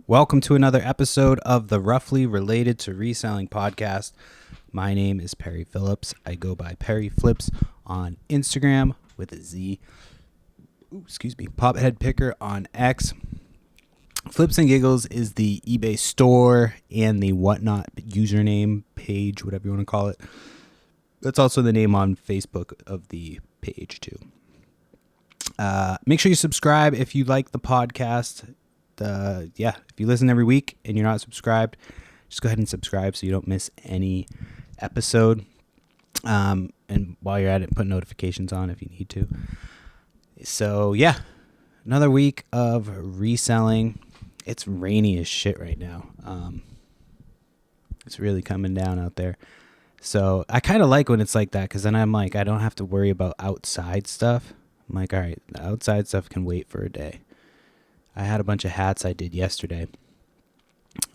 Welcome to another episode of the Roughly Related to Reselling podcast. My name is Perry Phillips. I go by Perry Flips on Instagram with a Z. Pophead Picker on X. Flips and Giggles is the eBay store and the whatnot username page, whatever you want to call it. That's also the name on Facebook of the page too. Make sure you subscribe if you like the podcast. If you listen every week and you're not subscribed, just go ahead and subscribe so you don't miss any episode. And while you're at it, put notifications on if you need to. So yeah, another week of reselling. It's rainy as shit right now. It's really coming down out there. So I kind of like when it's like that, because then I'm like, I don't have to worry about outside stuff. I'm like, all right, the outside stuff can wait for a day. I had a bunch of hats I did yesterday.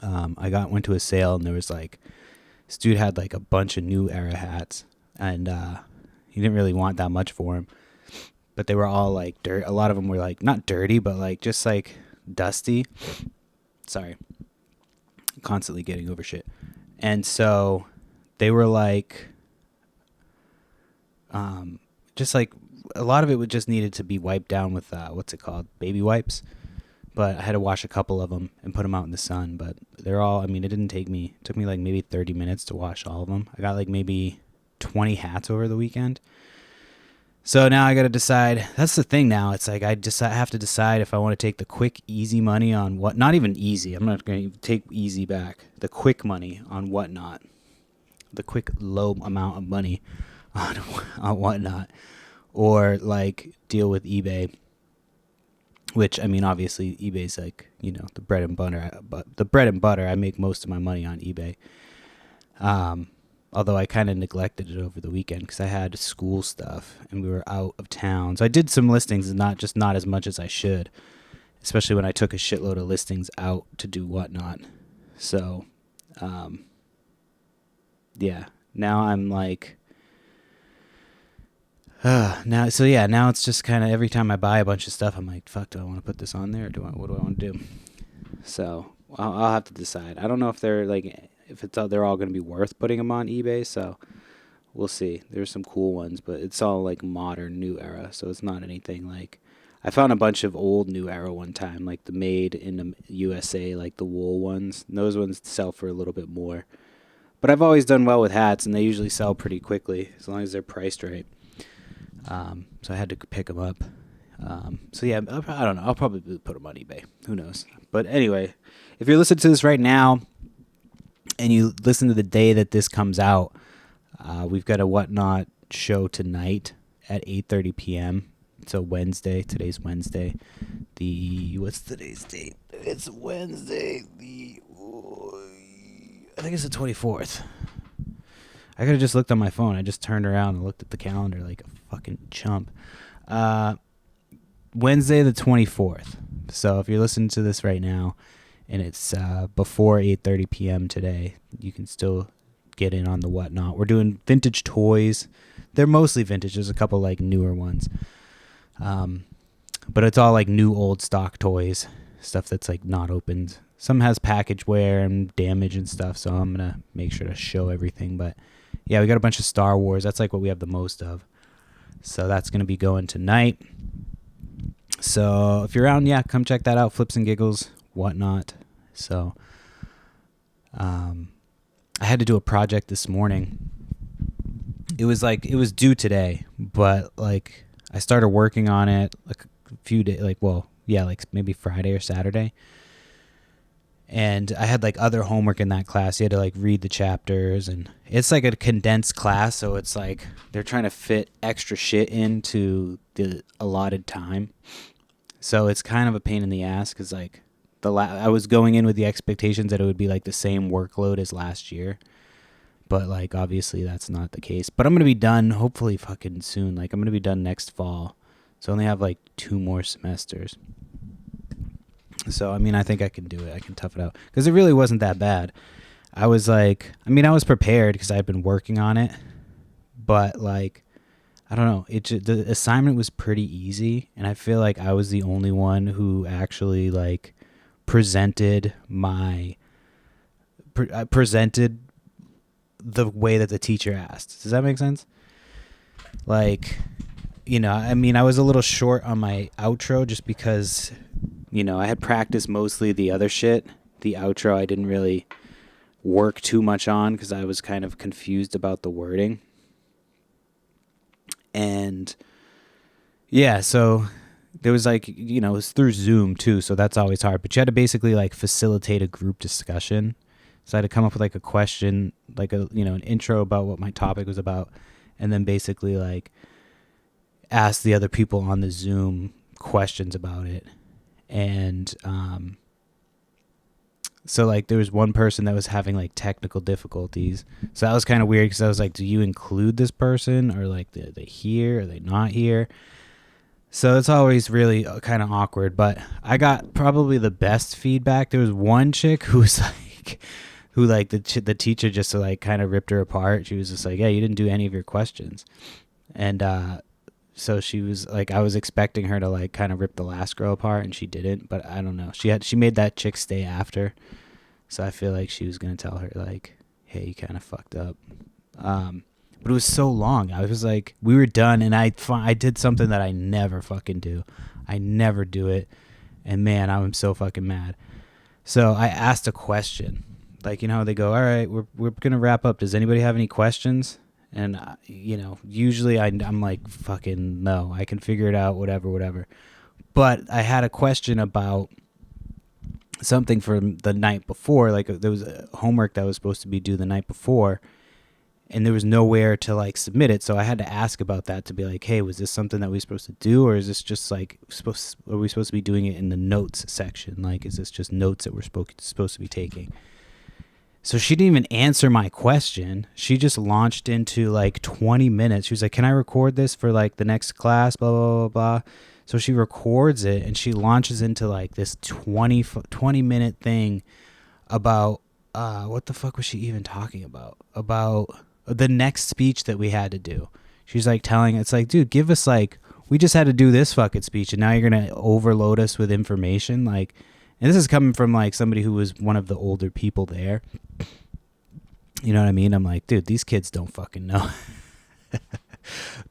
I went to a sale and there was like, this dude had like a bunch of new era hats, and he didn't really want that much for him, but they were all like dirt. A lot of them were like not dirty, but like just like dusty. Sorry, constantly getting over shit. And so they were like, just like a lot of it would just needed to be wiped down with baby wipes. But I had to wash a couple of them and put them out in the sun. But they're all, it took me like maybe 30 minutes to wash all of them. I got like maybe 20 hats over the weekend. So now I got to decide. That's the thing now. It's like I have to decide if I want to take the quick, easy money on what, not even easy. I'm not going to take easy back. The quick money on whatnot. The quick, low amount of money on whatnot. Or like deal with eBay. Which, obviously, eBay's like, the bread and butter. I make most of my money on eBay. Although I kind of neglected it over the weekend because I had school stuff and we were out of town. So I did some listings, and not as much as I should, especially when I took a shitload of listings out to do whatnot. So, now I'm like... now it's just kind of every time I buy a bunch of stuff, I'm like, fuck, do I want to put this on there, or what do I want to do? So I'll have to decide. I don't know if they're they're all going to be worth putting them on eBay. So we'll see. There's some cool ones, but it's all like modern new era. So it's not anything like, I found a bunch of old new era one time, like the made in the USA, like the wool ones. And those ones sell for a little bit more, but I've always done well with hats, and they usually sell pretty quickly as long as they're priced right. So I had to pick them up. I don't know. I'll probably put them on eBay. Who knows? But anyway, if you're listening to this right now and you listen to the day that this comes out, we've got a Whatnot show tonight at 8:30 p.m. It's a Wednesday. Today's Wednesday. What's today's date? It's Wednesday. I think it's the 24th. I could have just looked on my phone. I just turned around and looked at the calendar like a fucking chump. Wednesday the 24th. So if you're listening to this right now and it's before 8:30 p.m. today, you can still get in on the Whatnot. We're doing vintage toys. They're mostly vintage. There's a couple like newer ones. But it's all like new old stock toys. Stuff that's like not opened. Some has package wear and damage and stuff. So I'm going to make sure to show everything. But yeah, we got a bunch of Star Wars. That's like what we have the most of. So that's going to be going tonight. So if you're around, come check that out. Flips and Giggles, Whatnot. So I had to do a project this morning. It was due today, but like I started working on it like a few days, maybe Friday or Saturday. And I had like other homework in that class. You had to like read the chapters, and it's like a condensed class. So it's like they're trying to fit extra shit into the allotted time. So it's kind of a pain in the ass because like I was going in with the expectations that it would be like the same workload as last year. But like obviously that's not the case. But I'm going to be done hopefully fucking soon. Like I'm going to be done next fall. So I only have like 2 more semesters. So, I think I can do it. I can tough it out. Because it really wasn't that bad. I was like, I was prepared because I had been working on it. But, like, I don't know. The assignment was pretty easy. And I feel like I was the only one who actually, like, presented presented the way that the teacher asked. Does that make sense? Like, I mean, I was a little short on my outro just because, I had practiced mostly the other shit. The outro I didn't really work too much on because I was kind of confused about the wording. And yeah, so there was like, it was through Zoom too, so that's always hard. But you had to basically like facilitate a group discussion. So I had to come up with like a question, like an intro about what my topic was about, and then basically like ask the other people on the Zoom questions about it. And so like there was one person that was having like technical difficulties. So that was kind of weird because I was like, do you include this person, or like are they here? Are they not here? So it's always really kind of awkward. But I got probably the best feedback. There was one chick who was like, the teacher just like kind of ripped her apart. She was just like, yeah, you didn't do any of your questions. And so she was like, I was expecting her to like kind of rip the last girl apart, and she didn't. But I don't know. She made that chick stay after. So I feel like she was going to tell her like, hey, you kind of fucked up. But it was so long. I was like, we were done, and I did something that I never fucking do. I never do it. And man, I'm so fucking mad. So I asked a question. Like, how they go, all right, we're going to wrap up. Does anybody have any questions? And, usually I'm like, fucking no, I can figure it out, whatever. But I had a question about something from the night before. Like, there was a homework that was supposed to be due the night before, and there was nowhere to like submit it. So I had to ask about that to be like, hey, was this something that we supposed to do, or is this just like are we supposed to be doing it in the notes section? Like, is this just notes that we're supposed to be taking? So she didn't even answer my question. She just launched into like 20 minutes. She was like, can I record this for like the next class, blah, blah, blah, blah. So she records it, and she launches into like this 20 minute thing about, what the fuck was she even talking about? About the next speech that we had to do. She's like it's like, dude, give us like, we just had to do this fucking speech, and now you're going to overload us with information. Like, and this is coming from like somebody who was one of the older people there. You know what I mean? I'm like, dude, these kids don't fucking know.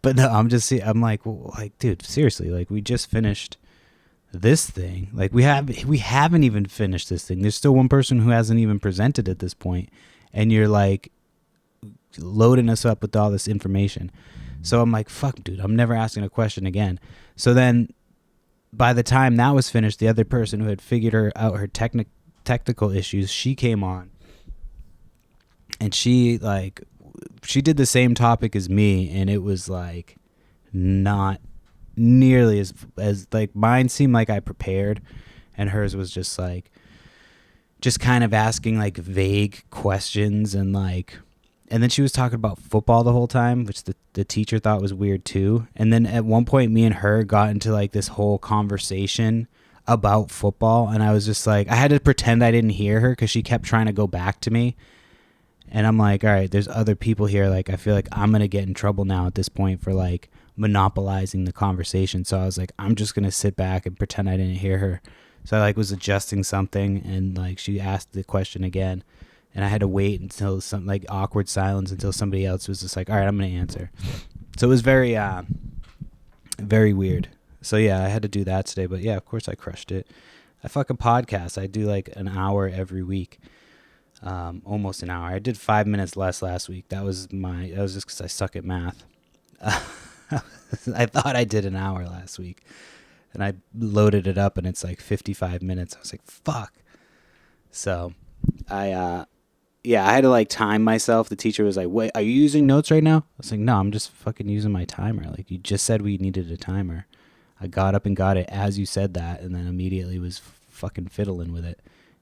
But no, I'm like, well, like, dude, seriously, like, we just finished this thing. Like, we haven't even finished this thing. There's still one person who hasn't even presented at this point, and you're like loading us up with all this information. So I'm like, fuck, dude, I'm never asking a question again. So then by the time that was finished, the other person who had figured out her technical issues, she came on, and she did the same topic as me, and it was like not nearly as like, mine seemed like I prepared, and hers was just kind of asking like vague questions, and then she was talking about football the whole time, which the teacher thought was weird too. And then at one point, me and her got into like this whole conversation about football, and I was just like, I had to pretend I didn't hear her because she kept trying to go back to me. And I'm like, all right, there's other people here. Like, I feel like I'm going to get in trouble now at this point for like monopolizing the conversation. So I was like, I'm just going to sit back and pretend I didn't hear her. So I like was adjusting something, and like she asked the question again, and I had to wait until some like awkward silence until somebody else was just like, all right, I'm going to answer. So it was very, very weird. So yeah, I had to do that today, but yeah, of course I crushed it. I fucking podcast. I do like an hour every week. Almost an hour. I did 5 minutes less last week. That was just because I suck at math. I thought I did an hour last week, and I loaded it up, and it's like 55 minutes. I was like, fuck. So I had to like time myself. The teacher was like, wait, are you using notes right now? I was like, no, I'm just fucking using my timer. Like, you just said we needed a timer. I got up and got it as you said that, and then immediately was fucking fiddling with it.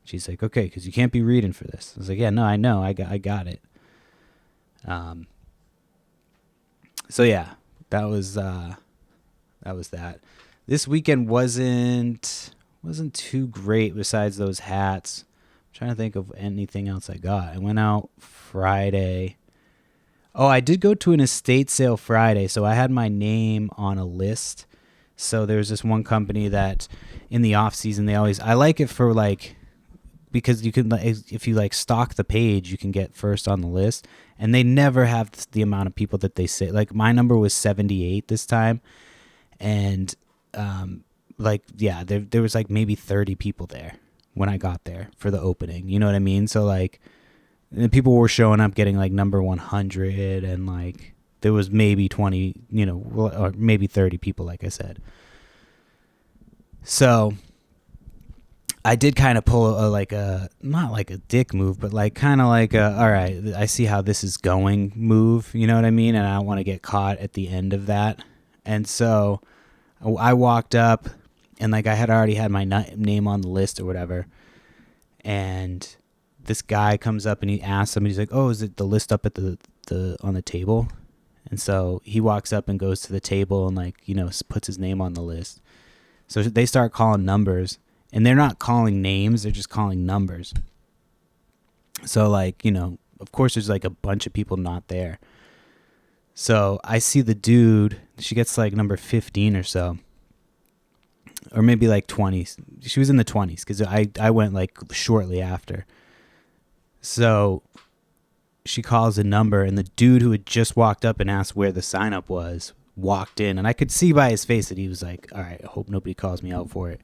She's like, okay, because you can't be reading for this. I was like, yeah, no, I know. I got it. So yeah, that was that. This weekend wasn't too great besides those hats. I'm trying to think of anything else I got. I went out Friday. Oh, I did go to an estate sale Friday, so I had my name on a list. So there's this one company that in the off season I like it for like, because you can, if you like stock the page, you can get first on the list, and they never have the amount of people that they say. Like my number was 78 this time, and like yeah, there was like maybe 30 people there when I got there for the opening. You know what I mean? So like, and people were showing up getting like number 100, and like there was maybe 20, or maybe 30 people, like I said. So I did kind of pull not like a dick move, but like kind of like all right, I see how this is going move, you know what I mean? And I don't want to get caught at the end of that. And so I walked up, and like I had already had my name on the list or whatever. And this guy comes up and he asks him, he's like, "Oh, is it the list up at the on the table?" And so he walks up and goes to the table and like, puts his name on the list. So they start calling numbers, and they're not calling names, they're just calling numbers. So like, of course there's like a bunch of people not there. So I see the dude, she gets like number 15 or so, or maybe like 20. She was in the 20s because I went like shortly after. So she calls a number, and the dude who had just walked up and asked where the sign up was walked in, and I could see by his face that he was like, all right, I hope nobody calls me out for it.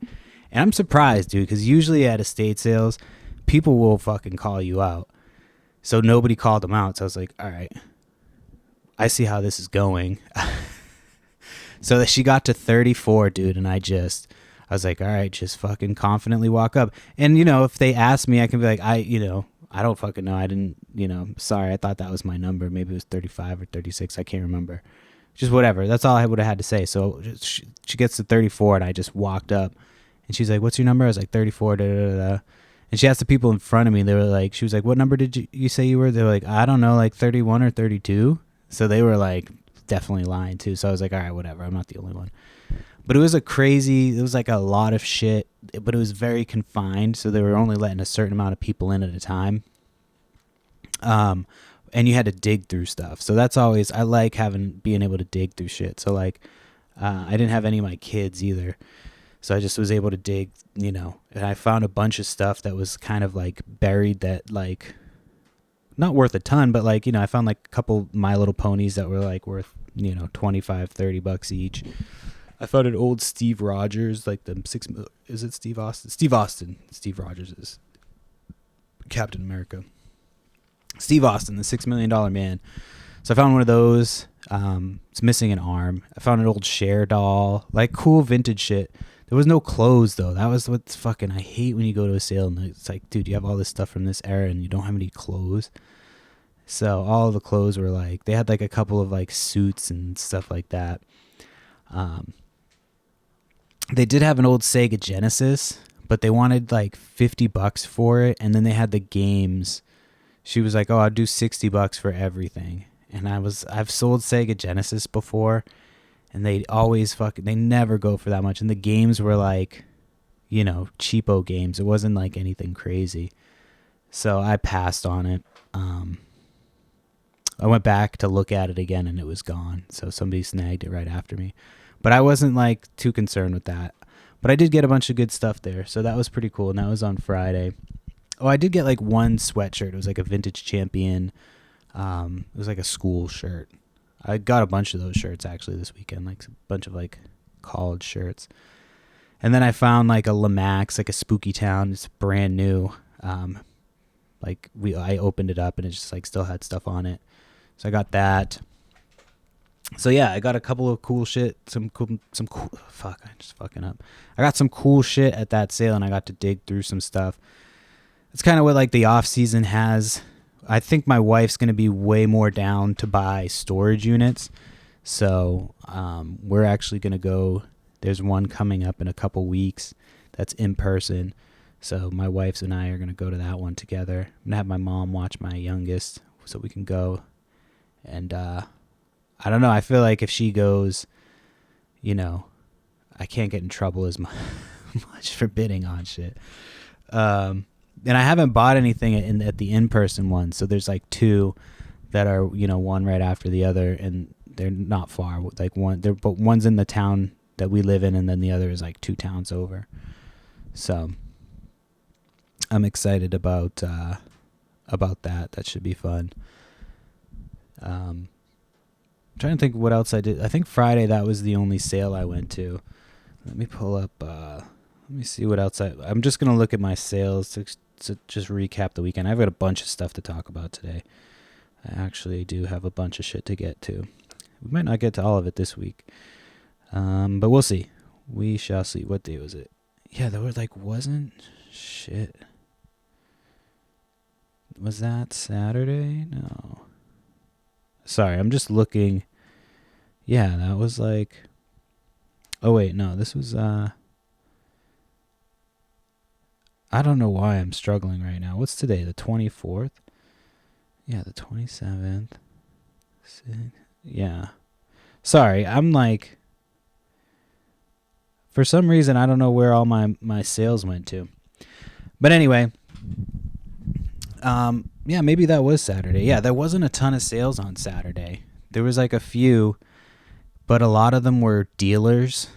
And I'm surprised, dude, because usually at estate sales, people will fucking call you out. So nobody called him out. So I was like, all right, I see how this is going. So that she got to 34, dude, and I was like, all right, just fucking confidently walk up. And, if they ask me, I can be like, I don't fucking know. I didn't, sorry, I thought that was my number. Maybe it was 35 or 36. I can't remember. Just whatever. That's all I would have had to say. So she gets to 34, and I just walked up, and she's like, "What's your number?" I was like, 34, da, da, da, da. And she asked the people in front of me. They were like, she was like, "What number did you say you were?" They were like, "I don't know, like 31 or 32. So they were like definitely lying too. So I was like, all right, whatever. I'm not the only one. But it was like a lot of shit, but it was very confined. So they were only letting a certain amount of people in at a time. And you had to dig through stuff. So that's always, I like being able to dig through shit. So like, I didn't have any of my kids either. So I just was able to dig, and I found a bunch of stuff that was kind of like buried that like, not worth a ton, but like, I found like a couple My Little Ponies that were like worth, $25-$30 each. I found an old Steve Rogers, like is it Steve Austin? Steve Austin. Steve Rogers is Captain America. Steve Austin, the $6 Million Man. So I found one of those. It's missing an arm. I found an old Cher doll, like cool vintage shit. There was no clothes though. That was what's fucking, I hate when you go to a sale and it's like, dude, you have all this stuff from this era and you don't have any clothes. So all of the clothes were like, they had like a couple of like suits and stuff like that. They did have an old Sega Genesis, but they wanted like $50 for it. And then they had the games. She was like, "Oh, I'll do $60 for everything." And I've sold Sega Genesis before, and they never go for that much. And the games were like, cheapo games. It wasn't like anything crazy. So I passed on it. I went back to look at it again, and it was gone. So somebody snagged it right after me. But I wasn't like too concerned with that. But I did get a bunch of good stuff there. So that was pretty cool. And that was on Friday. Oh, I did get like one sweatshirt. It was like a vintage champion. It was like a school shirt. I got a bunch of those shirts actually this weekend, like a bunch of like college shirts. And then I found like a Lamax, like a Spooky Town. It's brand new. I opened it up and it just like still had stuff on it. So I got that. So yeah, I got a couple of cool shit. Fuck, I'm just fucking up. I got some cool shit at that sale, and I got to dig through some stuff. It's kind of what like the off season has. I think my wife's going to be way more down to buy storage units. So we're actually going to go. There's one coming up in a couple weeks that's in person. So my wife and I are going to go to that one together. I'm going to have my mom watch my youngest so we can go. And I don't know. I feel like if she goes, I can't get in trouble as much for bidding on shit. And I haven't bought anything at the in-person one. So there's like two that are, one right after the other, and they're not far. Like but one's in the town that we live in, and then the other is like 2 towns over. So I'm excited about that. That should be fun. I'm trying to think what else I did. I think Friday, that was the only sale I went to. Let me pull up. Let me see what else I'm just gonna look at my sales to just recap the weekend. I've got a bunch of stuff to talk about today. I actually do have a bunch of shit to get to. We might not get to all of it this week, but we'll see. We shall see. What day was it? Yeah, there was wasn't shit. Was that Saturday? No. Sorry, I'm just looking. Yeah, that was oh wait, no, this was I don't know why I'm struggling right now. What's today? The 24th? Yeah, the 27th. Yeah. Sorry, I'm for some reason I don't know where all my sales went to. But anyway, yeah, maybe that was Saturday. Yeah, there wasn't a ton of sales on Saturday. There was a few, but a lot of them were dealers.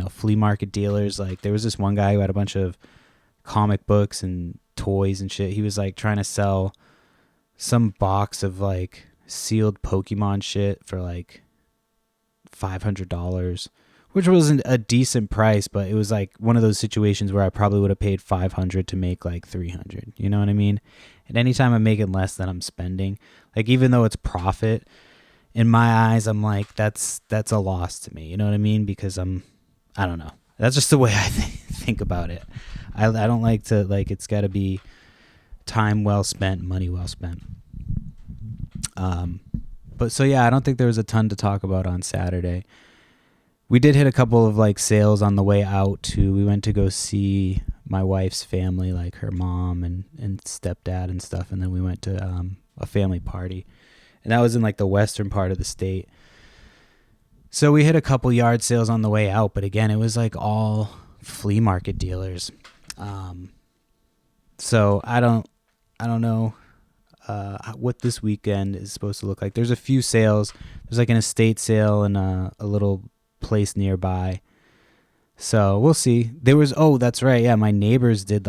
Flea market dealers. There was this one guy who had a bunch of comic books and toys and shit. He was trying to sell some box of sealed Pokemon shit for $500, which wasn't a decent price, but it was one of those situations where I probably would have paid $500 to make $300. You know what I mean? And anytime I'm making less than I'm spending, even though it's profit, in my eyes, I'm that's a loss to me. You know what I mean? Because I don't know. That's just the way I think about it. I don't like to, it's got to be time well spent, money well spent. But so yeah, I don't think there was a ton to talk about on Saturday. We did hit a couple of sales on the way out too. We went to go see my wife's family, her mom and stepdad and stuff. And then we went to a family party. And that was in the western part of the state. So we hit a couple yard sales on the way out, but again, it was all flea market dealers. So I don't know what this weekend is supposed to look like. There's a few sales. There's an estate sale and a little place nearby. So we'll see. There was, oh, that's right. Yeah, my neighbors did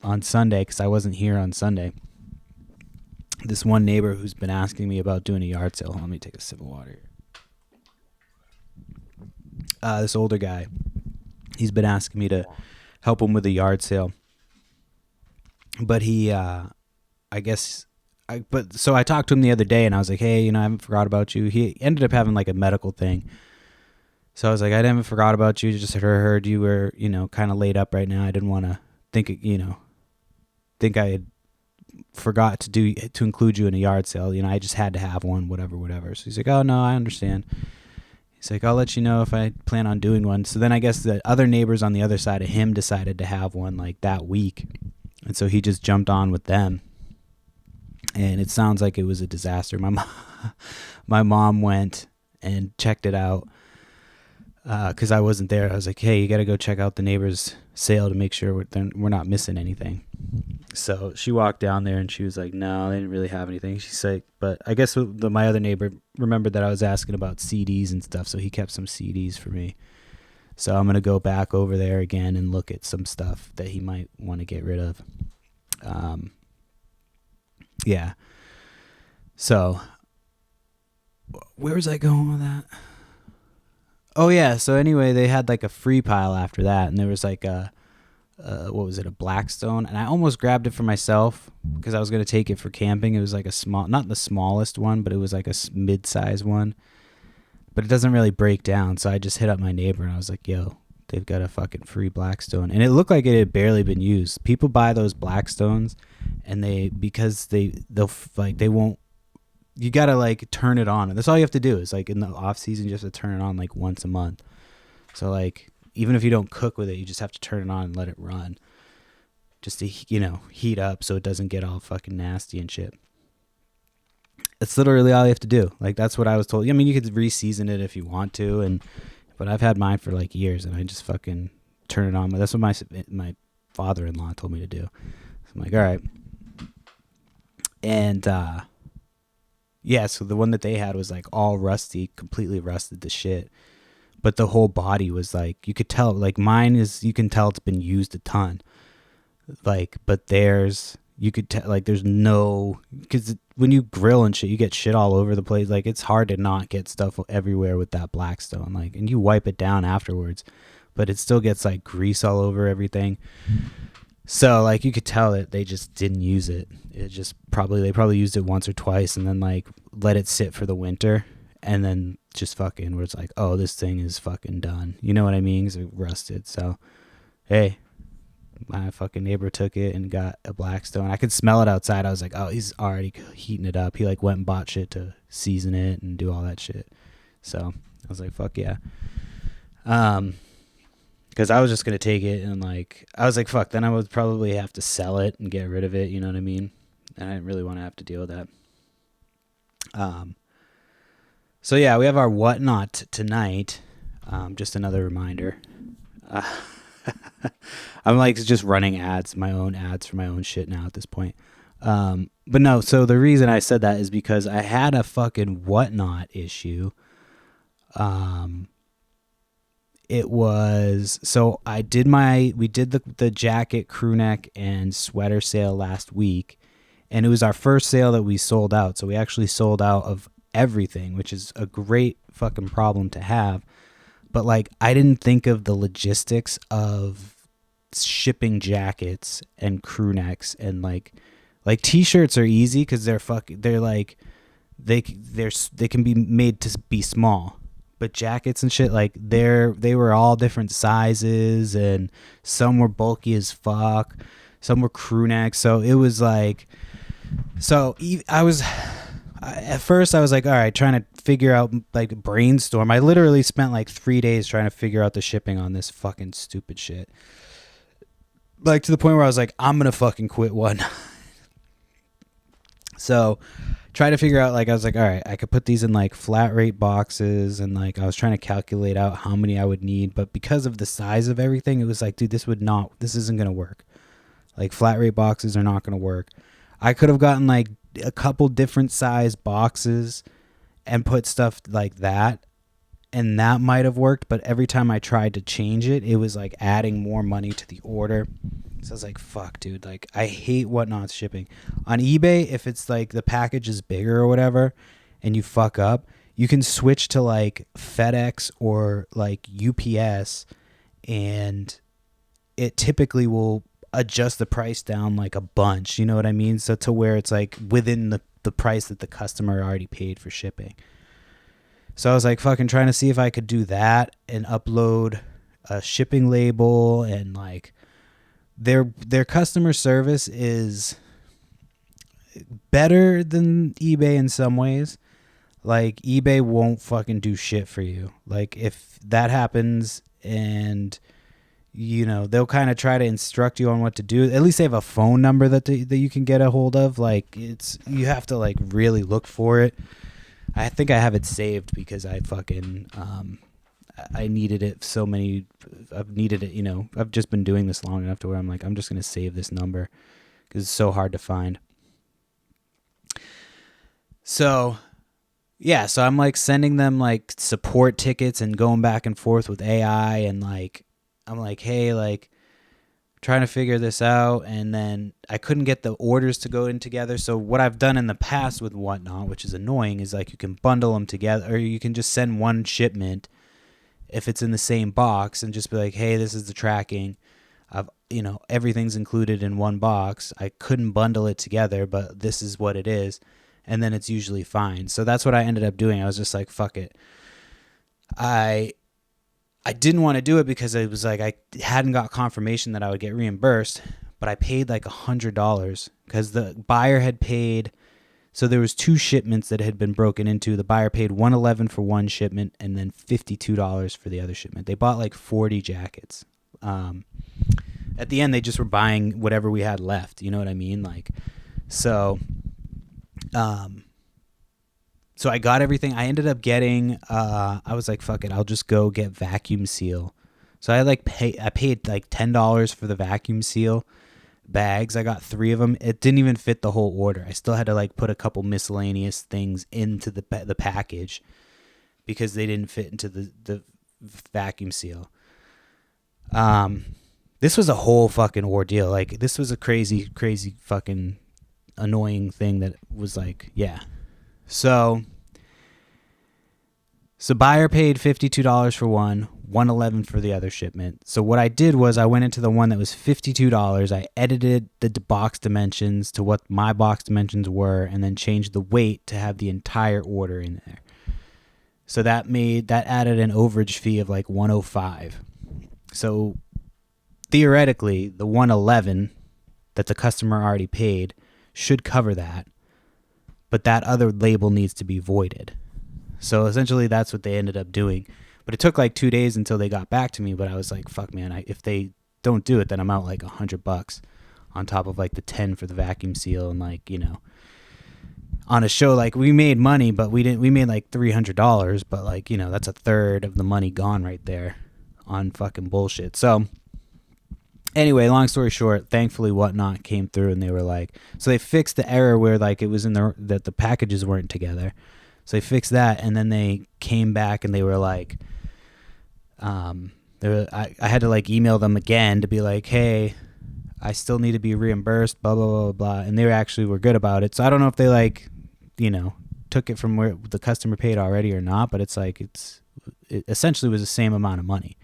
on Sunday, because I wasn't here on Sunday. This one neighbor who's been asking me about doing a yard sale. Let me take a sip of water here. This older guy, he's been asking me to help him with a yard sale. But he, so I talked to him the other day and I was like, hey, I haven't forgot about you. He ended up having a medical thing. So I was like, I haven't forgot about you. Just heard you were, kind of laid up right now. I didn't want to think I had forgot to include you in a yard sale. I just had to have one, whatever. So he's like, oh no, I understand. He's like, I'll let you know if I plan on doing one. So then I guess the other neighbors on the other side of him decided to have one that week. And so he just jumped on with them. And it sounds like it was a disaster. My mom went and checked it out because I wasn't there. I was like, hey, you got to go check out the neighbor's sale to make sure we're not missing anything. So she walked down there and she was like, no, they didn't really have anything. She's like, but I guess my other neighbor remembered that I was asking about CDs and stuff, so he kept some CDs for me. So I'm going to go back over there again and look at some stuff that he might want to get rid of. Yeah. So where was I going with that? Oh yeah. So anyway, they had a free pile after that, and there was what was it, a Blackstone, and I almost grabbed it for myself because I was going to take it for camping. It was a small, not the smallest one, but it was a mid-size one, but it doesn't really break down. So I just hit up my neighbor and I was like, yo, they've got a fucking free Blackstone. And it looked like it had barely been used. People buy those Blackstones and they won't, you got to turn it on. That's all you have to do is in the off season, you just have to turn it on once a month. So even if you don't cook with it, you just have to turn it on and let it run just to, heat up so it doesn't get all fucking nasty and shit. It's literally all you have to do. That's what I was told. I mean, you could re-season it if you want to, but I've had mine for years and I just fucking turn it on. That's what my father-in-law told me to do. So I'm like, all right. And, yeah, so the one that they had was all rusty, completely rusted to shit. but the whole body was like, you could tell, like mine is, you can tell it's been used a ton. Like, but theirs, you could tell, like, there's no, because when you grill and shit, you get shit all over the place. Like, it's hard to not get stuff everywhere with that Blackstone. Like, and you wipe it down afterwards, but it still gets like grease all over everything. So like, you could tell that they just didn't use it. It just they probably used it once or twice and then like let it sit for the winter and then just fucking, where it's like, oh, this thing is fucking done. You know what I mean? 'Cause it rusted. So, hey, my fucking neighbor took it and got a Blackstone. I could smell it outside. I was like, oh, he's already heating it up. He like went and bought shit to season it and do all that shit. So I was like, fuck yeah. Because I was just gonna take it and like, I was like, fuck, then I would probably have to sell it and get rid of it. You know what I mean? And I didn't really want to have to deal with that. So yeah, we have our whatnot tonight. Just another reminder. I'm like just running my own ads for my own shit now at this point. But no, so the reason I said that is because I had a fucking whatnot issue. It was, so we did the jacket, crew neck, and sweater sale last week, and it was our first sale that we sold out. So we actually sold out of everything, which is a great fucking problem to have. But like, I didn't think of the logistics of shipping jackets and crew necks, and like t-shirts are easy because they can be made to be small. But jackets and shit, like they were all different sizes, and some were bulky as fuck, some were crew necks. So it was like, at first I was like, all right, trying to figure out, like, brainstorm. I literally spent like 3 days trying to figure out the shipping on this fucking stupid shit. Like, to the point where I was like, I'm gonna fucking quit one. So try to figure out, like, I was like, all right, I could put these in like flat rate boxes, and like I was trying to calculate out how many I would need, but because of the size of everything, it was like, dude, this isn't gonna work. Like, flat rate boxes are not gonna work. I could have gotten like a couple different size boxes and put stuff like that, and that might have worked, but every time I tried to change it, it was like adding more money to the order. So I was like, fuck, dude, like, I hate whatnot shipping. On eBay, if it's like the package is bigger or whattever and you fuck up, you can switch to like FedEx or like UPS, and it typically will adjust the price down like a bunch, you know what I mean? So to where it's like within the price that the customer already paid for shipping. So I was like fucking trying to see if I could do that and upload a shipping label, and like their customer service is better than eBay in some ways. Like, eBay won't fucking do shit for you. Like, if that happens, and you know, they'll kind of try to instruct you on what to do. At least they have a phone number that you can get a hold of. Like, you have to like really look for it. I think I have it saved because I fucking I needed it I've needed it, you know. I've just been doing this long enough to where I'm like, I'm just going to save this number because it's so hard to find. So yeah, so I'm like sending them like support tickets and going back and forth with AI, and like, I'm like, hey, like, trying to figure this out, and then I couldn't get the orders to go in together. So what I've done in the past with whatnot, which is annoying, is like you can bundle them together, or you can just send one shipment if it's in the same box, and just be like, hey, this is the tracking. You know, everything's included in one box. I couldn't bundle it together, but this is what it is, and then it's usually fine. So that's what I ended up doing. I was just like, fuck it. I didn't want to do it because it was like I hadn't got confirmation that I would get reimbursed, but I paid like $100 because the buyer had paid. So there was 2 shipments that had been broken into. The buyer paid $111 for one shipment and then $52 for the other shipment. They bought like 40 jackets. At the end, they just were buying whatever we had left. You know what I mean? Like, so I got everything. I ended up getting, I was like, fuck it, I'll just go get vacuum seal. So I paid like $10 for the vacuum seal bags. I got 3 of them. It didn't even fit the whole order. I still had to like put a couple miscellaneous things into the package because they didn't fit into the vacuum seal. This was a whole fucking ordeal. Like, this was a crazy fucking annoying thing that was like, yeah. So buyer paid $52 for one, $111 for the other shipment. So what I did was I went into the one that was $52. I edited the box dimensions to what my box dimensions were, and then changed the weight to have the entire order in there. So that added an overage fee of like $105. So theoretically, the $111 that the customer already paid should cover that, but that other label needs to be voided. So essentially that's what they ended up doing. But it took like 2 days until they got back to me, but I was like, fuck man, if they don't do it, then I'm out like $100 on top of like the 10 for the vacuum seal. And like, you know, on a show, like we made money, but we made like $300, but like, you know, that's a third of the money gone right there on fucking bullshit. So anyway, long story short, thankfully Whatnot came through and they were like, so they fixed the error where like it was that the packages weren't together. So they fixed that, and then they came back and they were like, I had to like email them again to be like, hey, I still need to be reimbursed, blah, blah, blah, blah. And they were good about it. So I don't know if they like, you know, took it from where the customer paid already or not, but it's like, it essentially was the same amount of money.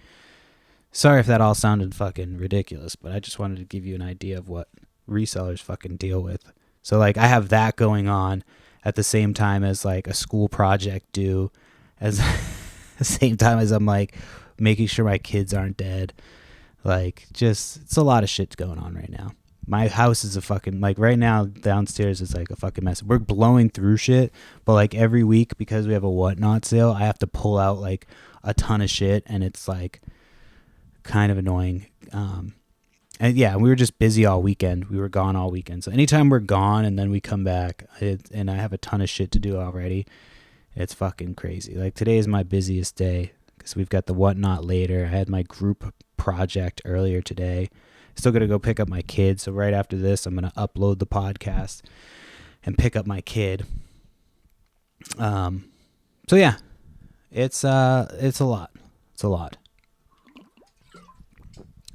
Sorry if that all sounded fucking ridiculous, but I just wanted to give you an idea of what resellers fucking deal with. So like I have that going on at the same time as like a school project due, as the same time as I'm like making sure my kids aren't dead. Like, just, it's a lot of shit going on right now. My house is a fucking, like right now downstairs is like a fucking mess. We're blowing through shit, but like every week, because we have a Whatnot sale, I have to pull out like a ton of shit, and it's like kind of annoying. And yeah, we were just busy all weekend. We were gone all weekend. So anytime we're gone and then we come back, and I have a ton of shit to do already, it's fucking crazy. Like today is my busiest day because we've got the Whatnot later. I had my group project earlier today. Still gonna go pick up my kid. So right after this, I'm gonna upload the podcast and pick up my kid. So yeah, it's a lot. It's a lot.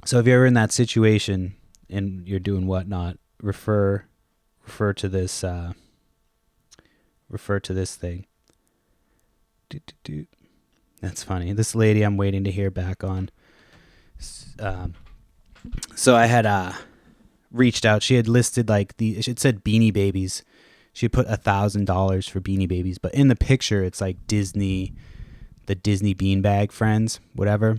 So if you're ever in that situation and you're doing Whatnot, refer to this thing. That's funny. This lady I'm waiting to hear back on. So I had reached out. She had listed like it said Beanie Babies. She had put $1,000 for Beanie Babies, but in the picture it's like Disney, the Disney beanbag friends, whatever.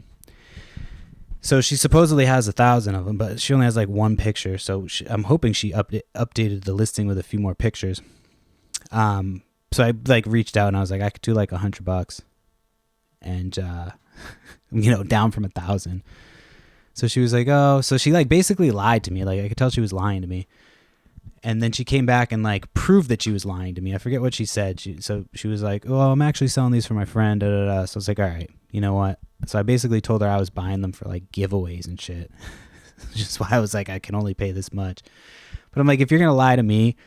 So she supposedly has 1,000 of them, but she only has like one picture. So I'm hoping she updated the listing with a few more pictures. So I like reached out and I was like, I could do like $100, and you know, down from 1,000. So she was like, oh, so she like basically lied to me. Like I could tell she was lying to me. And then she came back and like proved that she was lying to me. I forget what she said. She was like, oh, I'm actually selling these for my friend. Da, da, da. So I was like, all right, you know what? So I basically told her I was buying them for like giveaways and shit. Just why I was like, I can only pay this much. But I'm like, if you're going to lie to me,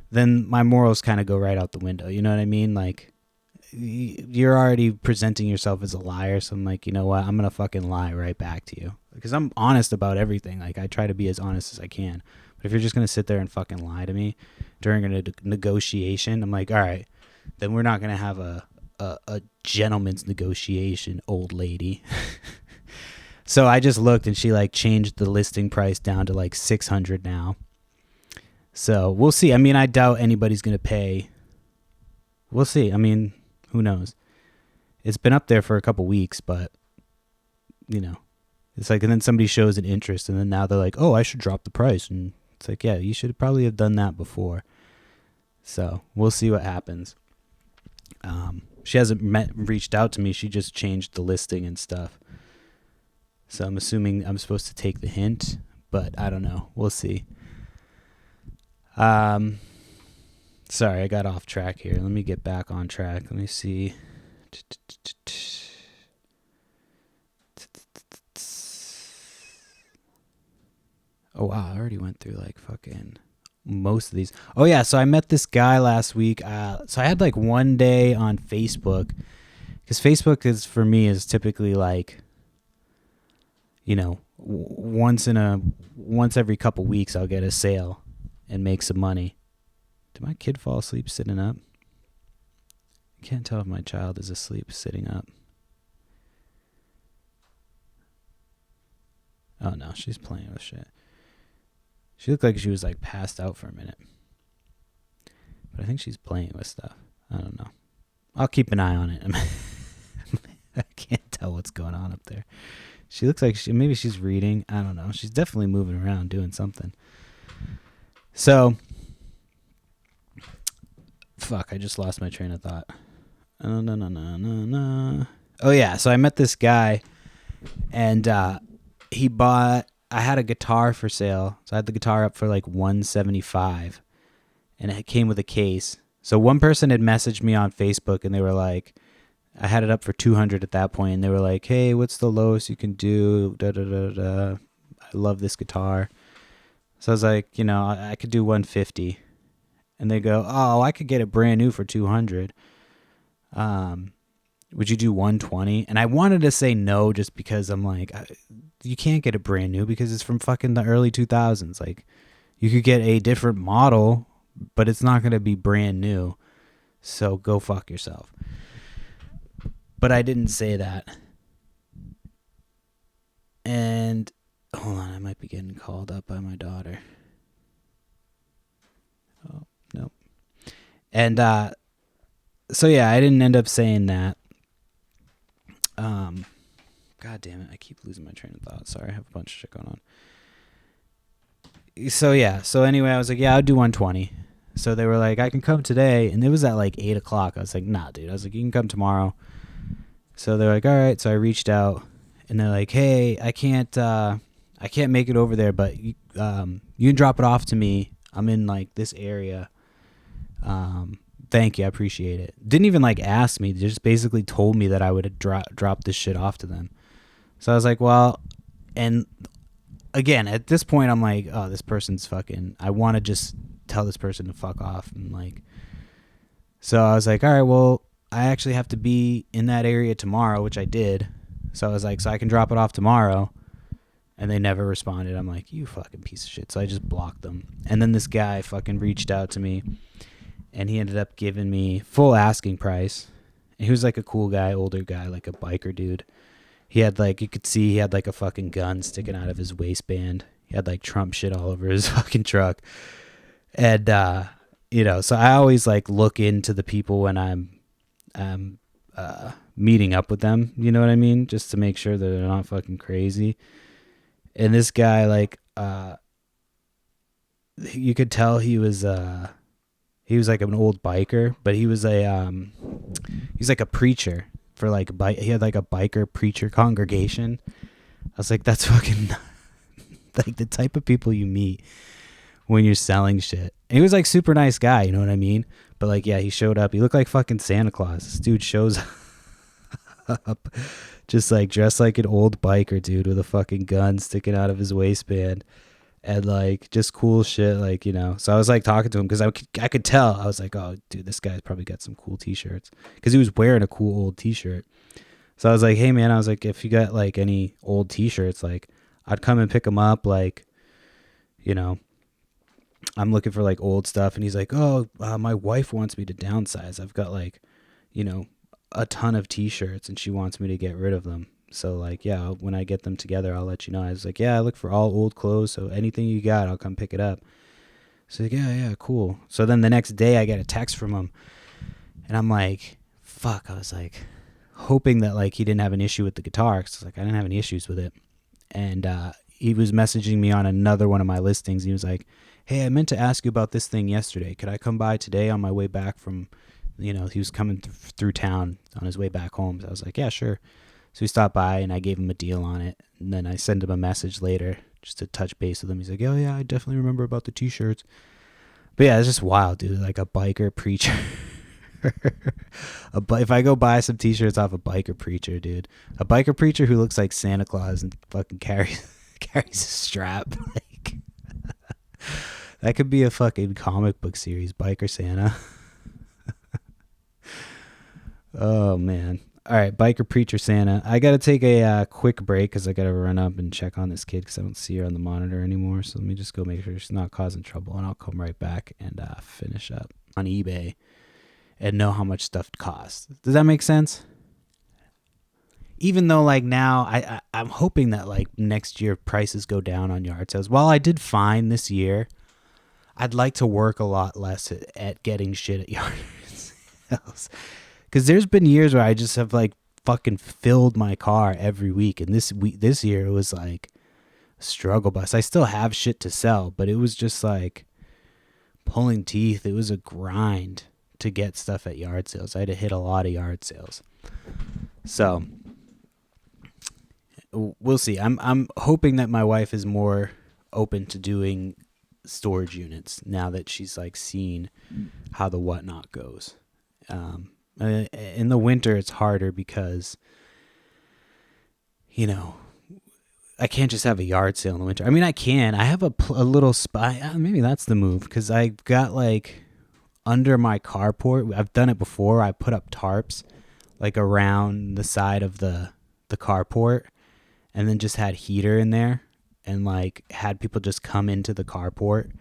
then my morals kind of go right out the window. You know what I mean? Like, you're already presenting yourself as a liar. So I'm like, you know what? I'm going to fucking lie right back to you. Because I'm honest about everything. Like, I try to be as honest as I can. But if you're just going to sit there and fucking lie to me during a negotiation, I'm like, all right, then we're not going to have a gentleman's negotiation, old lady. So I just looked and she like changed the listing price down to like $600 now. So we'll see. I mean, I doubt anybody's going to pay. We'll see. I mean, who knows? It's been up there for a couple weeks, but you know, it's like, and then somebody shows an interest and then now they're like, oh, I should drop the price. And it's like, yeah, you should probably have done that before. So we'll see what happens. She hasn't reached out to me. She just changed the listing and stuff. So I'm assuming I'm supposed to take the hint, but I don't know. We'll see. Sorry, I got off track here. Let me get back on track. Let me see. Oh, wow. I already went through like fucking most of these. Oh, yeah. So I met this guy last week. So I had like one day on Facebook Because Facebook is, for me, is typically like, you know, once every couple weeks I'll get a sale and make some money. Did my kid fall asleep sitting up? I can't tell if my child is asleep sitting up. Oh no, she's playing with shit. She looked like she was like passed out for a minute. But I think she's playing with stuff. I don't know. I'll keep an eye on it. I can't tell what's going on up there. She looks like maybe she's reading. I don't know. She's definitely moving around doing something. So, fuck, I just lost my train of thought. No. Oh yeah, so I met this guy, and I had a guitar for sale. So I had the guitar up for like $175, and it came with a case. So one person had messaged me on Facebook, and they were like, I had it up for $200 at that point, and they were like, hey, what's the lowest you can do? I love this guitar. So I was like, you know, I could do $150. And they go, oh, I could get it brand new for $200. Would you do $120? And I wanted to say no, just because I'm like, you can't get it brand new because it's from fucking the early 2000s. Like, you could get a different model, but it's not going to be brand new. So go fuck yourself. But I didn't say that. And hold on, I might be getting called up by my daughter. Oh, no. And so yeah, I didn't end up saying that. God damn it, I keep losing my train of thought. Sorry, I have a bunch of shit going on. So yeah, so anyway, I was like, yeah, I'll do 120. So they were like, I can come today, and it was at like 8 o'clock. I was like, nah, dude. I was like, you can come tomorrow. So they're like, all right. So I reached out, and they're like, hey, I can't make it over there, but you can drop it off to me. I'm in like this area. Thank you, I appreciate it. Didn't even like ask me. They just basically told me that I would drop this shit off to them. So I was like, well, and again, at this point, I'm like, oh, this person's fucking. I want to just tell this person to fuck off, and like. So I was like, all right, well, I actually have to be in that area tomorrow, which I did. So I was like, so I can drop it off tomorrow. And they never responded. I'm like, you fucking piece of shit. So I just blocked them. And then this guy fucking reached out to me, and he ended up giving me full asking price. And he was like a cool guy, older guy, like a biker dude. He had like, you could see he had like a fucking gun sticking out of his waistband. He had like Trump shit all over his fucking truck. And, you know, so I always like look into the people when I'm meeting up with them, you know what I mean? Just to make sure that they're not fucking crazy. And this guy, like, you could tell he was like an old biker, but he was he's like a preacher for like he had like a biker preacher congregation. I was like, that's fucking like the type of people you meet when you're selling shit. And he was like super nice guy, you know what I mean? But like, yeah, he showed up. He looked like fucking Santa Claus. This dude shows up just like dressed like an old biker dude with a fucking gun sticking out of his waistband, and like just cool shit, like, you know. So I was like talking to him because I could tell. I was like, oh dude, this guy's probably got some cool t-shirts, because he was wearing a cool old t-shirt. So I was like, hey man, I was like, if you got like any old t-shirts, like I'd come and pick them up, like, you know, I'm looking for like old stuff. And he's like, oh, my wife wants me to downsize. I've got like, you know, a ton of t-shirts, and she wants me to get rid of them. So like, yeah, when I get them together, I'll let you know. I was like, yeah, I look for all old clothes, so anything you got, I'll come pick it up. So like, yeah, cool. So then the next day I get a text from him, and I'm like, fuck. I was like hoping that like he didn't have an issue with the guitar, because like I didn't have any issues with it. And he was messaging me on another one of my listings. He was like, hey, I meant to ask you about this thing yesterday. Could I come by today on my way back from, you know, he was coming through town on his way back home. So I was like, yeah, sure. So he stopped by, and I gave him a deal on it. And then I sent him a message later just to touch base with him. He's like, oh yeah, I definitely remember about the t-shirts. But yeah, it's just wild, dude. Like a biker preacher. If I go buy some t-shirts off a biker preacher, dude, a biker preacher who looks like Santa Claus and fucking carries a strap, like that could be a fucking comic book series, Biker Santa. Oh man, All right, biker preacher Santa. I gotta take a quick break because I gotta run up and check on this kid because I don't see her on the monitor anymore. So let me just go make sure she's not causing trouble, and I'll come right back and finish up on eBay and know how much stuff costs. Does that make sense? Even though like now I'm hoping that like next year prices go down on yard sales. While I did fine this year, I'd like to work a lot less at getting shit at yard sales. Because there's been years where I just have like fucking filled my car every week, and this year it was like a struggle bus. I still have shit to sell, but it was just like pulling teeth. It was a grind to get stuff at yard sales. I had to hit a lot of yard sales. So we'll see. I'm hoping that my wife is more open to doing storage units now that she's like seen how the whatnot goes. In the winter it's harder because I can't just have a yard sale in the winter. I mean, I can. I have a little spot. Maybe that's the move because I got like under my carport. I've done it before. I put up tarps like around the side of the carport, and then just had heater in there, and like had people just come into the carport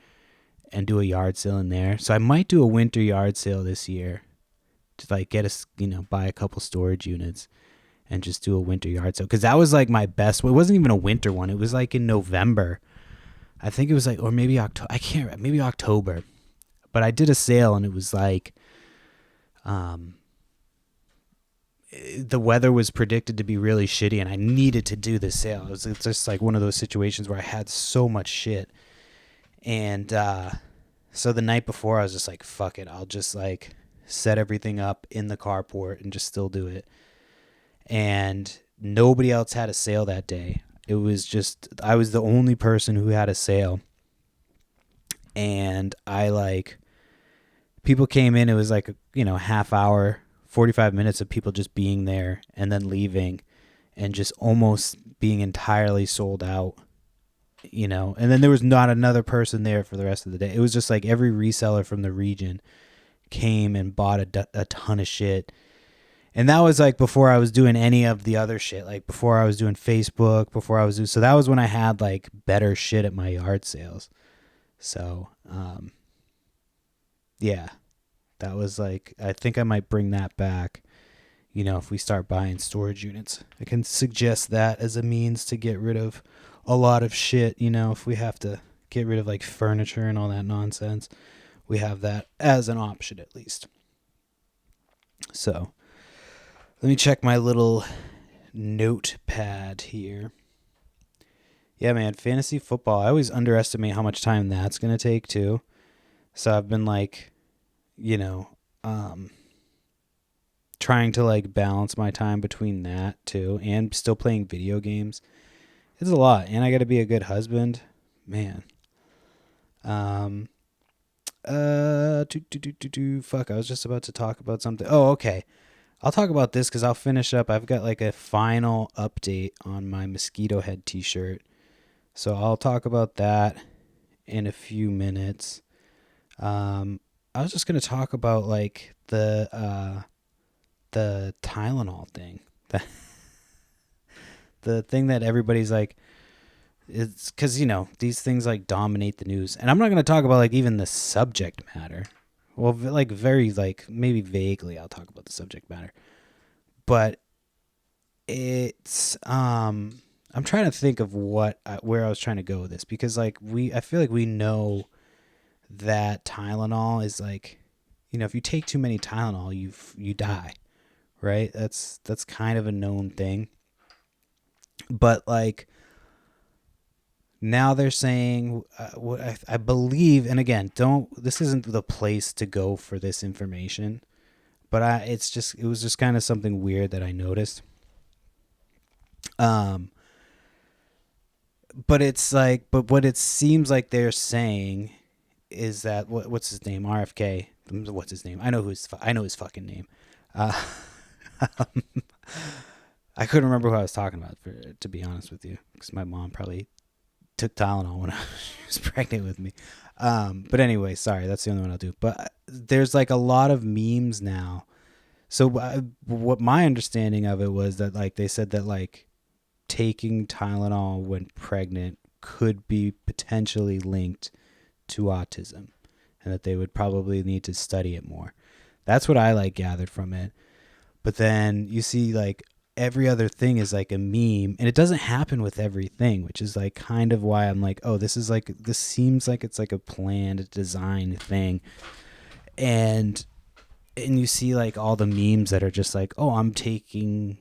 and do a yard sale in there. So I might do a winter yard sale this year to like get us, buy a couple storage units and just do a winter yard sale. Cause that was like my best. It wasn't even a winter one. It was like in November. I think it was like, or maybe October. I can't remember. Maybe October. But I did a sale and it was like, the weather was predicted to be really shitty and I needed to do this sale. It's just like one of those situations where I had so much shit. And so the night before I was just like, fuck it. I'll just like set everything up in the carport and just still do it. And nobody else had a sale that day. It was just, I was the only person who had a sale. And people came in, it was like, half hour, 45 minutes of people just being there and then leaving and just almost being entirely sold out, and then there was not another person there for the rest of the day. It was just like every reseller from the region came and bought a ton of shit. And that was like before I was doing any of the other shit, like before I was doing Facebook, so that was when I had like better shit at my yard sales. So, yeah, that was like, I think I might bring that back. If we start buying storage units, I can suggest that as a means to get rid of a lot of shit. If we have to get rid of like furniture and all that nonsense, we have that as an option at least. So let me check my little notepad here. Yeah, man, fantasy football. I always underestimate how much time that's going to take too. So I've been like, trying to like balance my time between that too and still playing video games. It's a lot, and I got to be a good husband, man. Fuck, I was just about to talk about something. Oh, okay. I'll talk about this because I'll finish up. I've got like a final update on my Mosquito Head t-shirt. So I'll talk about that in a few minutes. I was just going to talk about like the Tylenol thing. The thing that everybody's like, it's because, these things like dominate the news. And I'm not going to talk about like even the subject matter. Well, like very like maybe vaguely I'll talk about the subject matter. But it's I'm trying to think of where I was trying to go with this, because like I feel like we know that Tylenol is like, if you take too many Tylenol, you die, right? That's kind of a known thing. But like now they're saying what I believe, and again, this isn't the place to go for this information, but it was just kind of something weird that I noticed. But it's like, but what it seems like they're saying is that what's his name? RFK. What's his name? I know his fucking name. I couldn't remember who I was talking about, to be honest with you, because my mom probably took Tylenol when she was pregnant with me. But anyway, sorry, that's the only one I'll do. But there's like a lot of memes now So what my understanding of it was that like they said that like taking Tylenol when pregnant could be potentially linked to autism, and that they would probably need to study it more. That's what I like gathered from it. But then you see like every other thing is like a meme, and it doesn't happen with everything, which is like kind of why I'm like, oh, this seems like it's like a planned design thing. And you see like all the memes that are just like, oh, I'm taking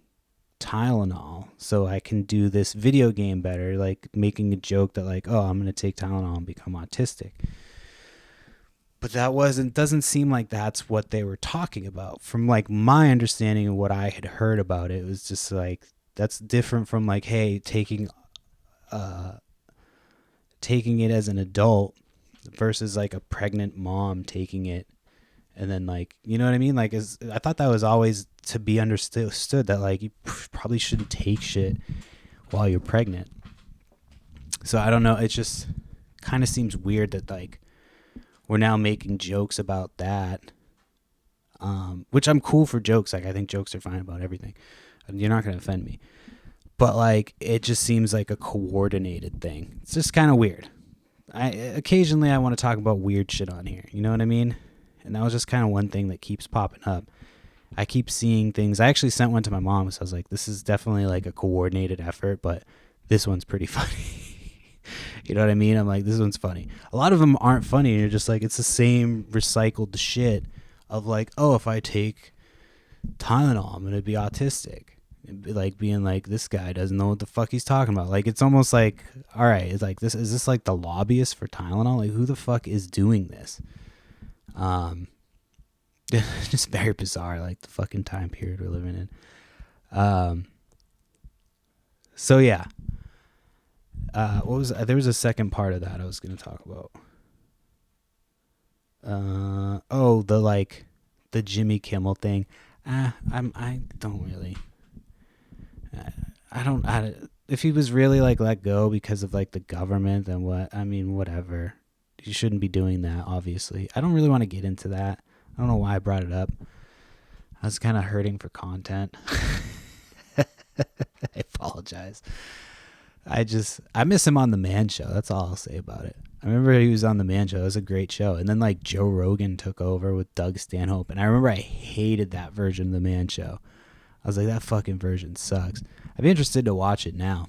Tylenol so I can do this video game better, like making a joke that like, oh, I'm going to take Tylenol and become autistic. But doesn't seem like that's what they were talking about. From like my understanding of what I had heard about it, it was just like that's different from like, hey, taking it as an adult versus like a pregnant mom taking it. And then like, you know what I mean? Like, I thought that was always to be understood that like you probably shouldn't take shit while you're pregnant. So I don't know. It just kind of seems weird that like we're now making jokes about that, which I'm cool for jokes. Like I think jokes are fine about everything. You're not going to offend me. But like it just seems like a coordinated thing. It's just kind of weird. Occasionally I want to talk about weird shit on here. You know what I mean? And that was just kind of one thing that keeps popping up. I keep seeing things. I actually sent one to my mom. So I was like, this is definitely like a coordinated effort, but this one's pretty funny. You know what I mean? I'm like, this one's funny. A lot of them aren't funny. And you're just like, it's the same recycled shit of like, oh, if I take Tylenol, I'm going to be autistic. Like being like, this guy doesn't know what the fuck he's talking about. Like, it's almost like, all right, it's like this. Is this like the lobbyist for Tylenol? Like, who the fuck is doing this? Just very bizarre, like the fucking time period we're living in. So yeah. What was there was a second part of that I was going to talk about. The Jimmy Kimmel thing. I don't really. If he was really like let go because of like the government, then what? I mean, whatever. You shouldn't be doing that, obviously. I don't really want to get into that. I don't know why I brought it up. I was kind of hurting for content. I apologize. I miss him on The Man Show. That's all I'll say about it. I remember he was on The Man Show. It was a great show. And then like Joe Rogan took over with Doug Stanhope. And I remember I hated that version of The Man Show. I was like, that fucking version sucks. I'd be interested to watch it now.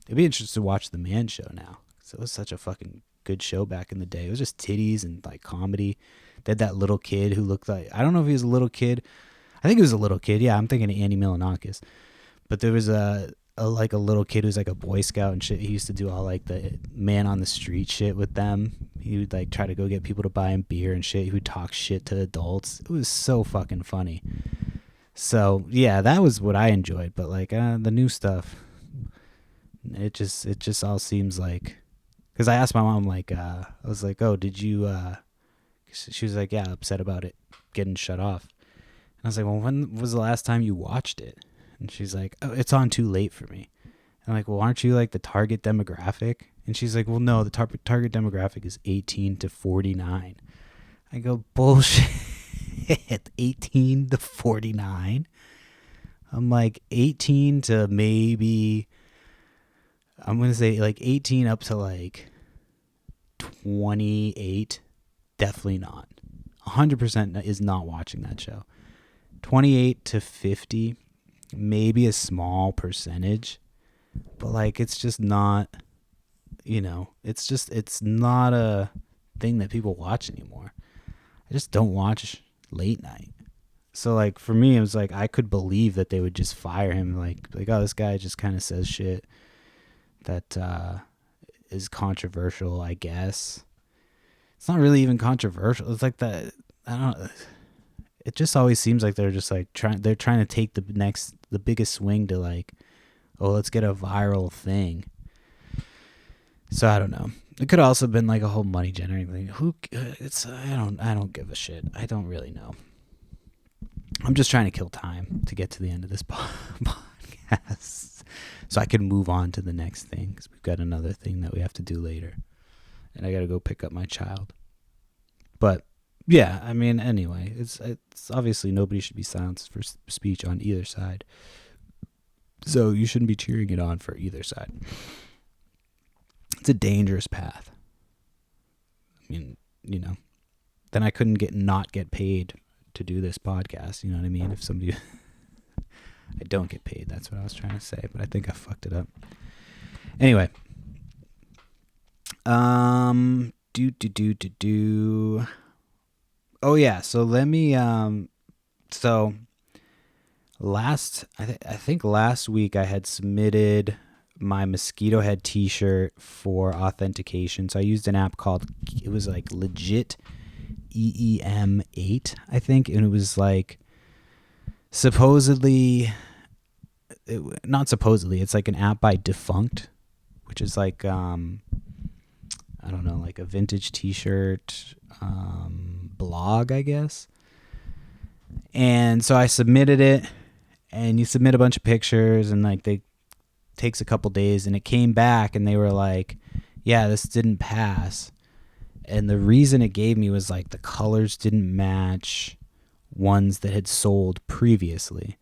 I'd be interested to watch The Man Show now. So it was such a fucking good show back in the day. It was just titties and like comedy. They had that little kid who looked like, I don't know if he was a little kid. I think he was a little kid. Yeah, I'm thinking of Andy Milonakis. But there was a little kid who's like a Boy Scout and shit. He used to do all like the man on the street shit with them. He would like try to go get people to buy him beer and shit. He would talk shit to adults. It was so fucking funny. So yeah, that was what I enjoyed. But like the new stuff, it just all seems like, because I asked my mom like I was like, oh, did you she was like, yeah, upset about it getting shut off. And I was like, well, when was the last time you watched it? And she's like, oh, it's on too late for me. I'm like, well, aren't you like the target demographic? And she's like, well, no, the target demographic is 18 to 49. I go, bullshit. 18 to 49. I'm like 18 to maybe, I'm going to say like 18 up to like 28. Definitely not. 100% is not watching that show. 28 to 50, maybe a small percentage, but like it's just not, it's not a thing that people watch anymore. I just don't watch late night. So like for me, it was like I could believe that they would just fire him, like oh, this guy just kind of says shit that is controversial, I guess. It's not really even controversial. It's like that, I don't know. It just always seems like they're just like they're trying to take the biggest swing to like, oh, let's get a viral thing. So I don't know. It could also have been like a whole money generating thing. I don't give a shit. I don't really know. I'm just trying to kill time to get to the end of this podcast so I can move on to the next thing, because we've got another thing that we have to do later. And I got to go pick up my child. But Yeah, I mean, anyway, it's obviously nobody should be silenced for speech on either side. So you shouldn't be cheering it on for either side. It's a dangerous path. I mean, then I couldn't not get paid to do this podcast. You know what I mean? If somebody, I don't get paid. That's what I was trying to say, but I think I fucked it up. Anyway, Oh yeah, so let me so I think last week I had submitted my mosquito head t-shirt for authentication. So I used an app called, it was like legit EEM8, I think, and it was like not supposedly, it's like an app by Defunct, which is like I don't know, like a vintage t-shirt blog, I guess. And so I submitted it, and you submit a bunch of pictures, and like they takes a couple days, and it came back, and they were like, yeah, this didn't pass. And the reason it gave me was like the colors didn't match ones that had sold previously.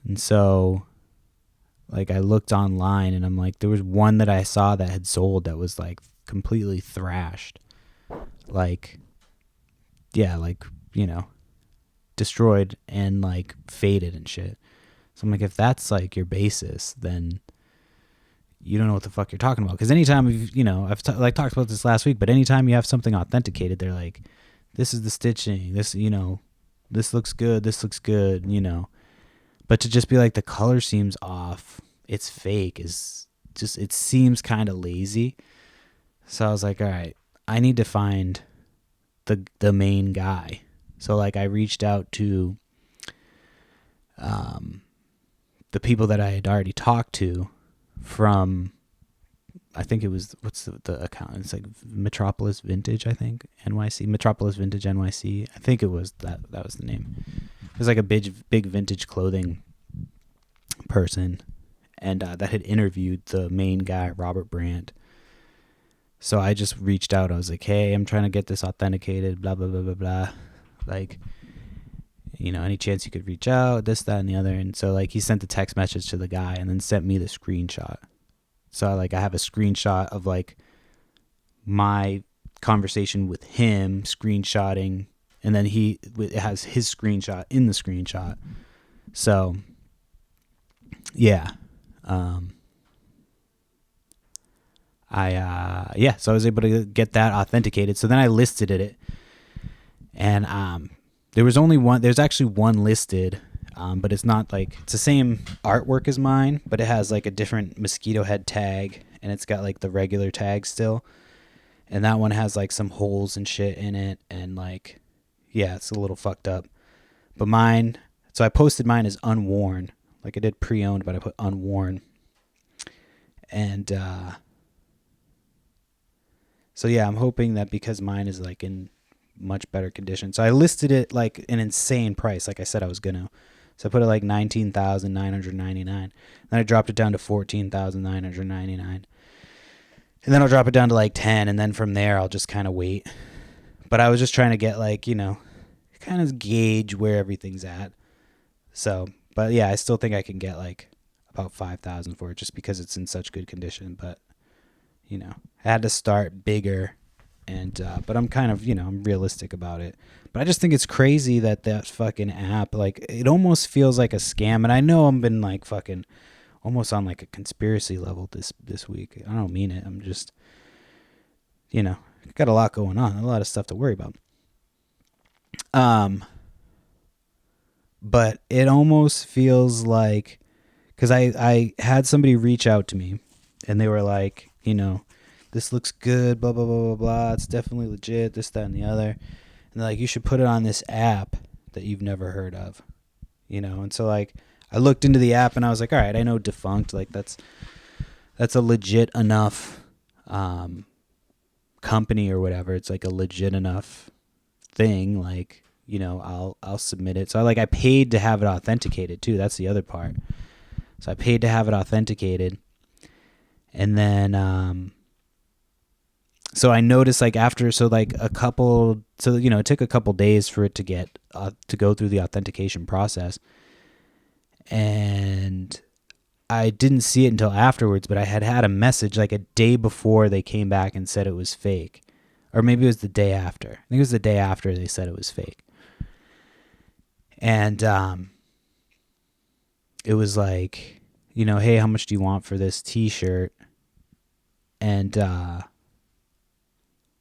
And so like I looked online, and I'm like, there was one that I saw that had sold that was like completely thrashed. Like, yeah, like, destroyed and like faded and shit. So I'm like, if that's like your basis, then you don't know what the fuck you're talking about. Because anytime I've talked about this last week, but anytime you have something authenticated, they're like, this is the stitching, this this looks good, But to just be like, the color seems off, it's fake, is just, it seems kind of lazy. So I was like, all right, I need to find the main guy. So like I reached out to the people that I had already talked to from, I think it was, what's the account? It's like Metropolis Vintage, I think, NYC, Metropolis Vintage NYC. I think it was that was the name. It was like a big vintage clothing person, and that had interviewed the main guy, Robert Brandt. So I just reached out. I was like, hey, I'm trying to get this authenticated, blah, blah, blah, blah, blah. Like, any chance you could reach out, this, that, and the other. And so like he sent the text message to the guy and then sent me the screenshot. So I have a screenshot of like my conversation with him screenshotting, and then it has his screenshot in the screenshot. So yeah. So I was able to get that authenticated. So then I listed it, and there's actually one listed, but it's not like, it's the same artwork as mine, but it has like a different mosquito head tag, and it's got like the regular tag still, and that one has like some holes and shit in it, and like, yeah, it's a little fucked up. But mine, so I posted mine as unworn, like I did pre-owned, but I put unworn, and so yeah, I'm hoping that because mine is like in much better condition. So I listed it like an insane price, like I said I was gonna. So I put it like $19,999. Then I dropped it down to $14,999. And then I'll drop it down to like 10, and then from there I'll just kind of wait. But I was just trying to get like, kind of gauge where everything's at. So, but yeah, I still think I can get like about 5,000 for it just because it's in such good condition, but I had to start bigger, and but I'm kind of, I'm realistic about it. But I just think it's crazy that fucking app, like, it almost feels like a scam. And I know I've been like fucking almost on like a conspiracy level this week. I don't mean it. I'm just, got a lot going on, a lot of stuff to worry about. But it almost feels like, because I had somebody reach out to me, and they were like, this looks good, blah, blah, blah, blah, blah. It's definitely legit, this, that, and the other. And they're like, you should put it on this app that you've never heard of, And so, like, I looked into the app, and I was like, all right, I know Defunct. Like, that's a legit enough company or whatever. It's like a legit enough thing. Like, I'll submit it. So, I paid to have it authenticated, too. That's the other part. So I paid to have it authenticated. And then So I noticed like after, so like a couple, so you know, it took a couple days for it to get to go through the authentication process, and I didn't see it until afterwards. But I had a message like a day before they came back and said it was fake, or maybe it was the day after. I think it was the day after they said it was fake, and it was like, you know, hey, how much do you want for this T-shirt? And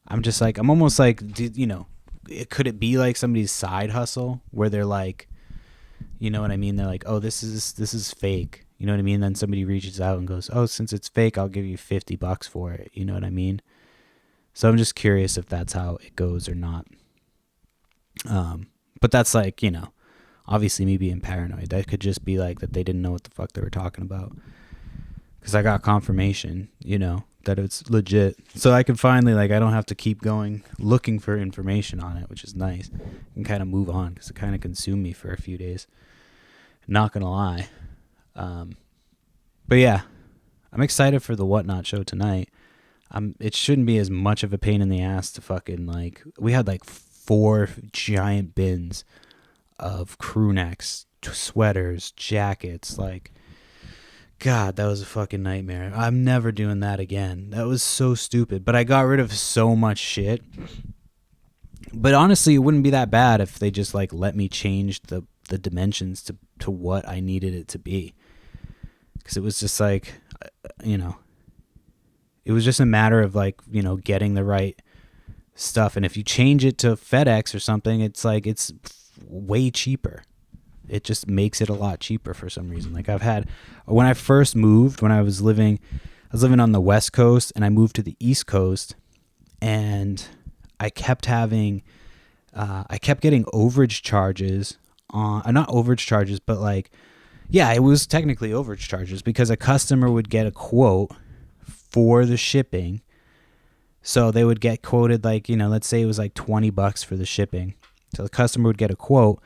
I'm just like, I'm almost like, you know, could it be like somebody's side hustle where they're like, you know what I mean? They're like, oh, this is fake. You know what I mean? Then somebody reaches out and goes, oh, since it's fake, I'll give you $50 for it. You know what I mean? So I'm just curious if that's how it goes or not. But that's like, you know, obviously me being paranoid. That could just be like that they didn't know what the fuck they were talking about. Because I got confirmation, you know, that it's legit. So I can finally, like, I don't have to keep going looking for information on it, which is nice. And kind of move on because it kind of consumed me for a few days. Not going to lie. But yeah, I'm excited for the Whatnot show tonight. It shouldn't be as much of a pain in the ass to fucking, like, we had like 4 giant bins of crew necks, sweaters, jackets, like, God, that was a fucking nightmare. I'm never doing that again. That was so stupid. But I got rid of so much shit. But honestly, it wouldn't be that bad if they just like let me change the dimensions to what I needed it to be. Because it was just like, you know, it was just a matter of like, you know, getting the right stuff. And if you change it to FedEx or something, it's like, it's way cheaper. It just makes it a lot cheaper for some reason. Like I've had, when I first moved, when I was living on the West Coast and I moved to the East Coast, and I kept having, I kept getting overage charges on, not overage charges, but like, yeah, it was technically overage charges because a customer would get a quote for the shipping. So they would get quoted like, you know, let's say it was like $20 for the shipping. So the customer would get a quote.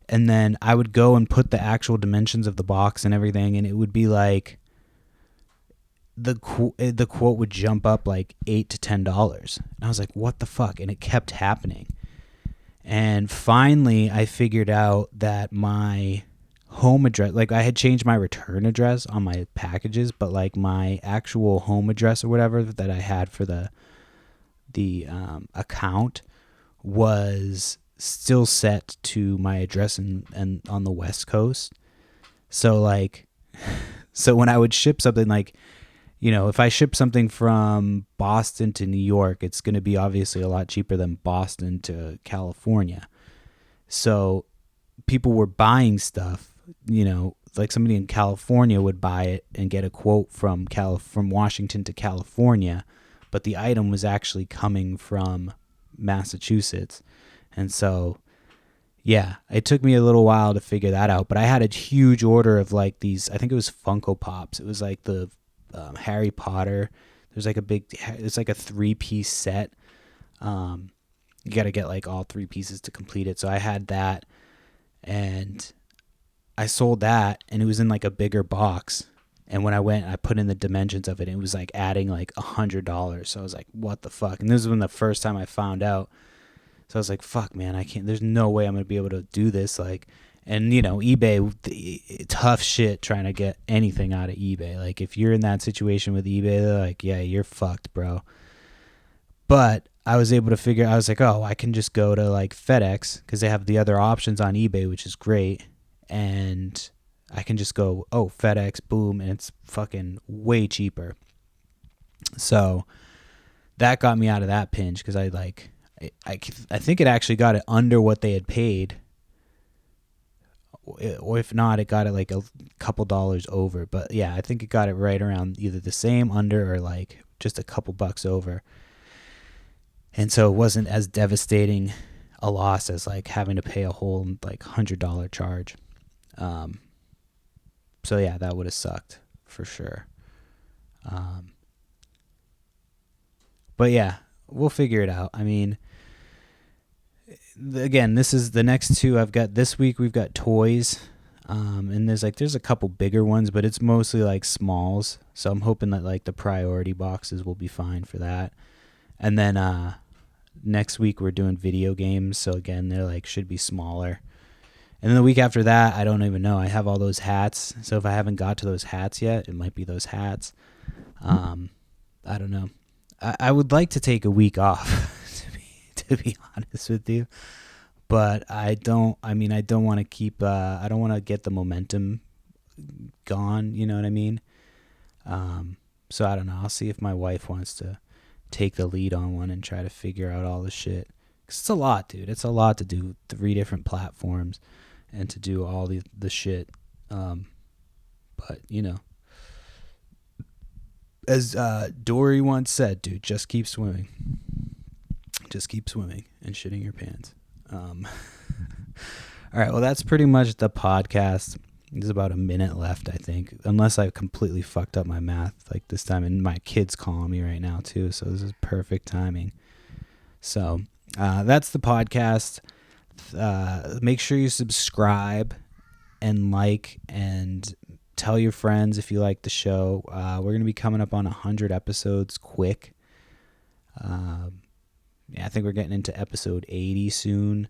And then I would go and put the actual dimensions of the box and everything, and it would be like the quote would jump up like $8 to $10. And I was like, what the fuck? And it kept happening. And finally, I figured out that my home address, like I had changed my return address on my packages, but like my actual home address or whatever that I had for the account was still set to my address and on the West Coast. So like, so when I would ship something, like, you know, if I ship something from Boston to New York, it's going to be obviously a lot cheaper than Boston to California. So people were buying stuff, you know, like somebody in California would buy it and get a quote from Washington to California, but the item was actually coming from Massachusetts. And so, yeah, it took me a little while to figure that out. But I had a huge order of like these, I think it was Funko Pops. It was like the Harry Potter. There's like it's like a 3-piece set. You got to get like all 3 pieces to complete it. So I had that, and I sold that, and it was in like a bigger box. And when I went, I put in the dimensions of it, and it was like adding like $100. So I was like, what the fuck? And this was when the first time I found out. So I was like, fuck, man, I can't, there's no way I'm going to be able to do this. Like, and you know, eBay, tough shit trying to get anything out of eBay. Like if you're in that situation with eBay, they're like, yeah, you're fucked, bro. But I was able to I was like, oh, I can just go to like FedEx because they have the other options on eBay, which is great. And I can just go, oh, FedEx, boom, and it's fucking way cheaper. So that got me out of that pinch because I think it actually got it under what they had paid, or if not, it got it like a couple dollars over. But yeah, I think it got it right around either the same, under, or like just a couple bucks over. And so it wasn't as devastating a loss as like having to pay a whole like $100 charge. So yeah, that would have sucked for sure. But yeah, we'll figure it out. I mean, again, this is the next 2 I've got this week. We've got toys, and there's a couple bigger ones, but it's mostly like smalls. So I'm hoping that like the priority boxes will be fine for that. And then next week we're doing video games. So again, they're like should be smaller. And then the week after that, I don't even know. I have all those hats. So if I haven't got to those hats yet, it might be those hats. I don't know. I would like to take a week off, to be honest with you. But I don't want to keep, I don't want to get the momentum gone. You know what I mean? So I don't know. I'll see if my wife wants to take the lead on one and try to figure out all the shit. 'Cause it's a lot, dude. It's a lot to do 3 different platforms and to do all the shit. But, you know, as Dory once said, dude, just keep swimming. Just keep swimming and shitting your pants. All right, well, that's pretty much the podcast. There's about a minute left, I think, unless I completely fucked up my math like this time. And my kid's calling me right now, too, so this is perfect timing. So that's the podcast. Make sure you subscribe and like and tell your friends if you like the show. We're going to be coming up on 100 episodes quick. Yeah, I think we're getting into episode 80 soon.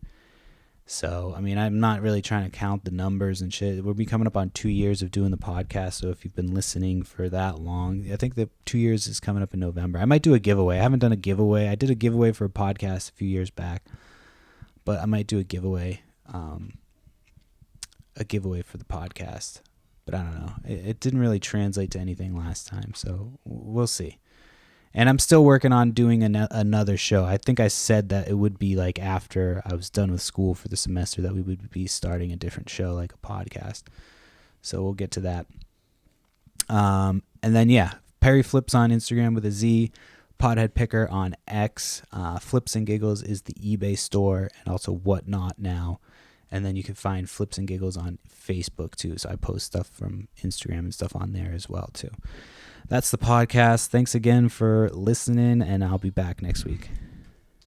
So, I mean, I'm not really trying to count the numbers and shit. We'll be coming up on 2 years of doing the podcast. So if you've been listening for that long, I think the 2 years is coming up in November. I might do a giveaway. I haven't done a giveaway. I did a giveaway for a podcast a few years back, but I might do a giveaway for the podcast. But I don't know. It didn't really translate to anything last time, so we'll see. And I'm still working on doing another show. I think I said that it would be like after I was done with school for the semester that we would be starting a different show, like a podcast. So we'll get to that. And then, yeah, Perry Flips on Instagram with a Z. Pothead Picker on X. Flips and Giggles is the eBay store and also Whatnot now. And then you can find Flips and Giggles on Facebook too. So I post stuff from Instagram and stuff on there as well too. That's the podcast. Thanks again for listening, and I'll be back next week.